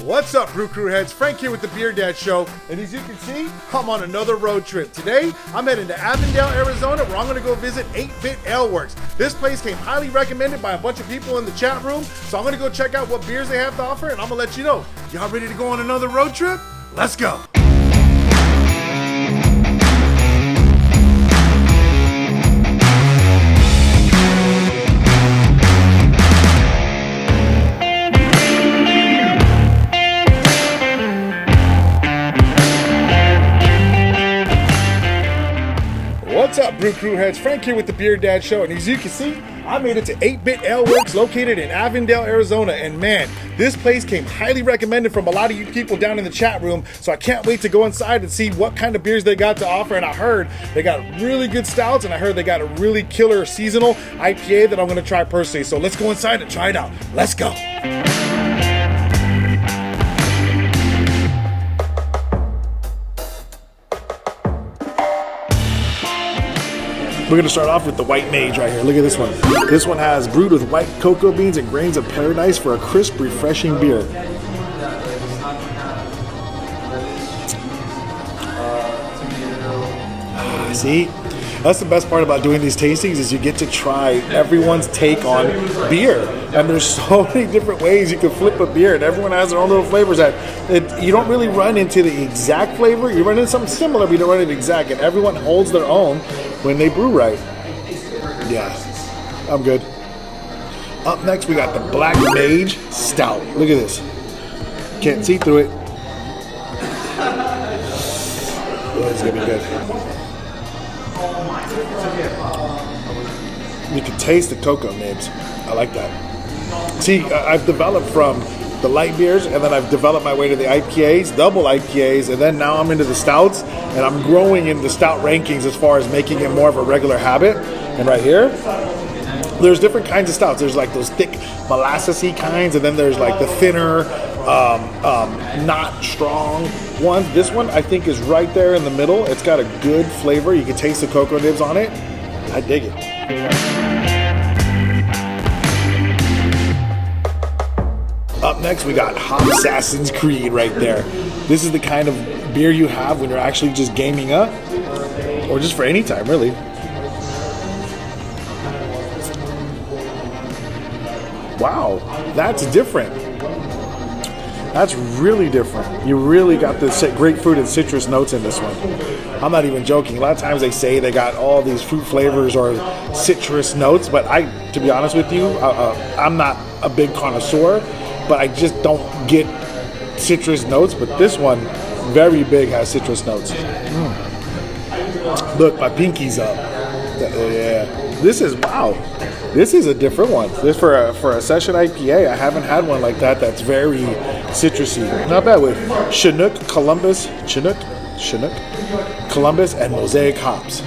What's up, Brew Crew heads? Frank here with the Beer Dad Show, and as you can see, I'm on another road trip. Today, I'm heading to Avondale, Arizona, where I'm going to go visit 8-Bit Aleworks. This place came highly recommended by a bunch of people in the chat room, so I'm going to go check out what beers they have to offer, and I'm going to let you know. Y'all ready to go on another road trip? Let's go! What's up, Brew Crew heads? Frank here with the Beer Dad Show, and as you can see, I made it to 8-Bit Aleworks located in Avondale, Arizona, and man, this place came highly recommended from a lot of you people down in the chat room, so I can't wait to go inside and see what kind of beers they got to offer. And I heard they got really good stouts, and I heard they got a really killer seasonal IPA that I'm going to try personally, so let's go inside and try it out. Let's go! We're going to start off with the White Mage right here. Look at this one. This one has brewed with white cocoa beans and grains of paradise for a crisp, refreshing beer. See? That's the best part about doing these tastings is you get to try everyone's take on beer. And there's so many different ways you can flip a beer, and everyone has their own little flavors that you don't really run into the exact flavor. You run into something similar, but you don't run into exact. And everyone holds their own when they brew right. Yeah, I'm good. Up next, we got the Black Mage Stout. Look at this. Can't see through it. Oh, it's gonna be good. You can taste the cocoa nibs. I like that. See, I've developed from the light beers, and then I've developed my way to the IPAs, double IPAs, and then now I'm into the stouts, and I'm growing in the stout rankings as far as making it more of a regular habit. And right here, there's different kinds of stouts. There's like those thick molassesy kinds, and then there's like the thinner, not strong ones. This one I think is right there in the middle. It's got a good flavor. You can taste the cocoa nibs on it. I dig it. Up next, we got Assassin's Creed right there. This is the kind of beer you have when you're actually just gaming up, or just for any time, really. Wow, that's different. That's really different. You really got the grapefruit and citrus notes in this one. I'm not even joking. A lot of times they say they got all these fruit flavors or citrus notes, but to be honest with you, I'm not a big connoisseur, but I just don't get citrus notes. But this one, very big, has citrus notes. Look, my pinky's up. Yeah, this is wow. This is a different one. This for a session IPA. I haven't had one like that. That's very citrusy. Not bad with Chinook, Columbus, and Mosaic hops.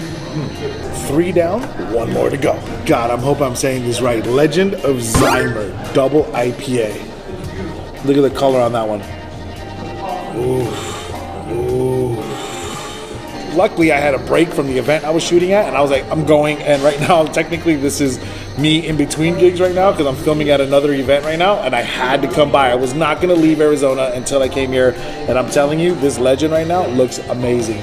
3 down, 1 more to go. God, I hope I'm saying this right. Legend of Zymer, double IPA. Look at the color on that one. Ooh. Luckily, I had a break from the event I was shooting at, and I was like, I'm going. And right now, technically, this is me in between gigs right now because I'm filming at another event right now, and I had to come by. I was not going to leave Arizona until I came here, and I'm telling you, this Legend right now looks amazing.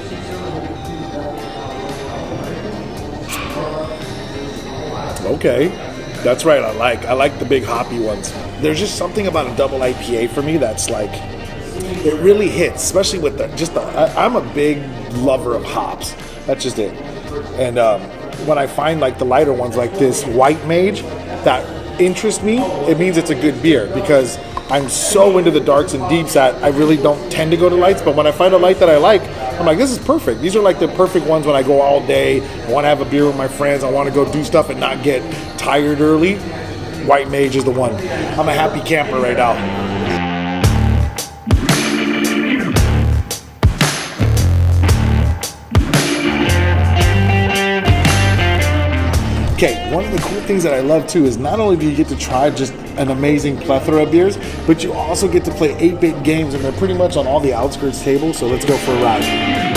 Okay, that's right. I like the big hoppy ones. There's just something about a double IPA for me that's like, it really hits, especially with I'm a big lover of hops. That's just it. And when I find like the lighter ones like this White Mage that interest me, it means it's a good beer because I'm so into the darks and deeps that I really don't tend to go to lights. But when I find a light that I like, I'm like, this is perfect. These are like the perfect ones when I go all day, I want to have a beer with my friends, I want to go do stuff and not get tired early. White Mage is the one. I'm a happy camper right now. Okay, one of the cool things that I love too is not only do you get to try just an amazing plethora of beers, but you also get to play 8-bit games, and they're pretty much on all the outskirts tables, so let's go for a ride.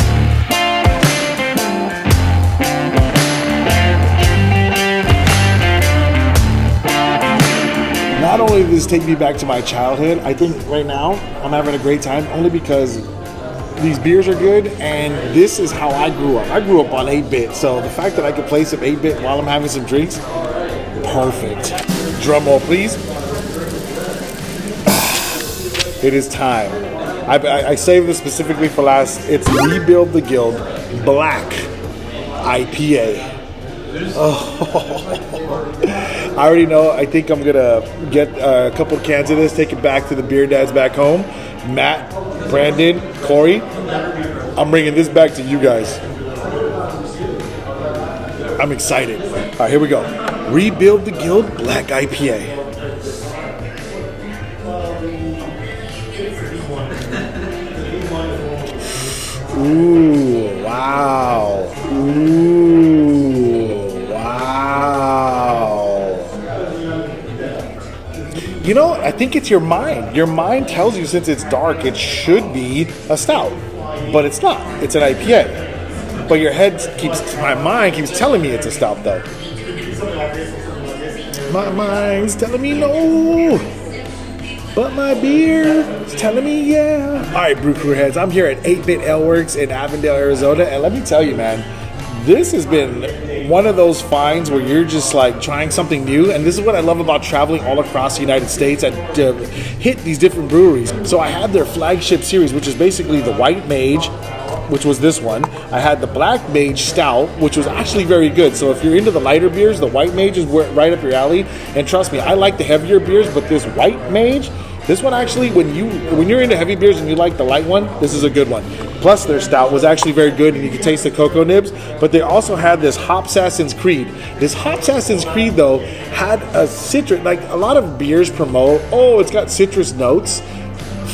not only does this take me back to my childhood, I think right now I'm having a great time only because these beers are good, and this is how I grew up. I grew up on 8-bit, so the fact that I could play some 8-bit while I'm having some drinks, perfect. Drum roll, please. It is time. I saved this specifically for last. It's Rebuild the Guild Black IPA. Oh. I already know. I think I'm gonna get a couple cans of this, take it back to the beer dads back home. Matt, Brandon, Corey, I'm bringing this back to you guys. I'm excited. All right, here we go. Rebuild the Guild Black IPA. Ooh, wow. Ooh, wow. You know, I think it's your mind. Your mind tells you since it's dark, it should be a stout. But it's not. It's an IPA. But your my mind keeps telling me it's a stout, though. My mind's telling me no. But my beer is telling me yeah. All right, Brew Crue heads. I'm here at 8-Bit Aleworks in Avondale, Arizona. And let me tell you, man, this has been one of those finds where you're just like trying something new. And this is what I love about traveling all across the United States and hit these different breweries. So I had their flagship series, which is basically the White Mage, which was this one. I had the Black Mage Stout, which was actually very good. So if you're into the lighter beers, the White Mage is right up your alley. And trust me, I like the heavier beers, but this White Mage, this one actually, when you're into heavy beers and you like the light one, this is a good one. Plus their stout was actually very good, and you can taste the cocoa nibs. But they also had this Hopsassin's Creed. This Hopsassin's Creed, though, had a citrus, like a lot of beers promote, oh, it's got citrus notes.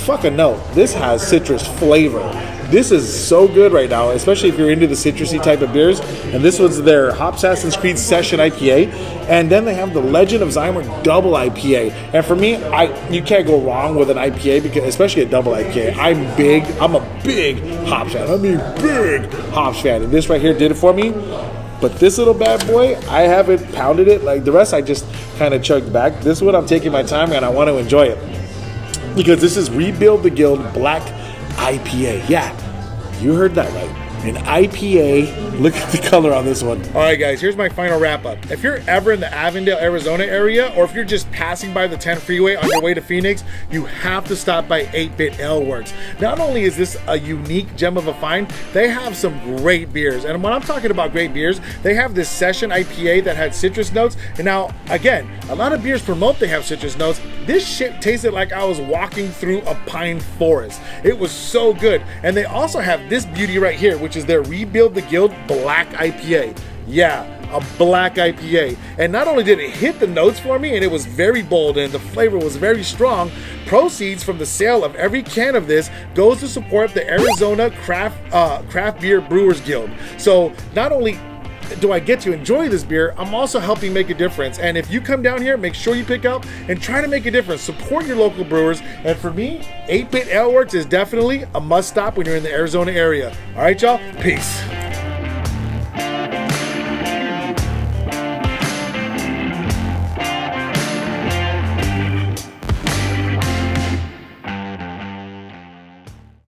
Fuck a note. This has citrus flavor. This is so good right now, especially if you're into the citrusy type of beers. And this was their Hopsassin's Creed Session IPA. And then they have the Legend of Zymer Double IPA. And for me, you can't go wrong with an IPA, because especially a double IPA. I'm a big hops fan. I'm a big hops fan. And this right here did it for me. But this little bad boy, I haven't pounded it. Like the rest, I just kind of chugged back. This is what I'm taking my time, and I want to enjoy it. Because this is Rebuild the Guild Black IPA. Yeah, you heard that right. An IPA. Look at the color on this one. All right, guys, here's my final wrap up. If you're ever in the Avondale, Arizona area, or if you're just passing by the 10 freeway on your way to Phoenix, you have to stop by 8-Bit Aleworks. Not only is this a unique gem of a find, they have some great beers. And when I'm talking about great beers, they have this Session IPA that had citrus notes. And now, again, a lot of beers promote they have citrus notes. This shit tasted like I was walking through a pine forest. It was so good. And they also have this beauty right here, which is their Rebuild the Guild Black IPA. Yeah, a black IPA. And not only did it hit the notes for me, and it was very bold and the flavor was very strong, proceeds from the sale of every can of this goes to support the Arizona Craft Beer Brewers Guild. So not only do I get to enjoy this beer, I'm also helping make a difference. And if you come down here, make sure you pick up and try to make a difference. Support your local brewers. And for me, 8-Bit Aleworks is definitely a must stop when you're in the Arizona area. All right, y'all, peace.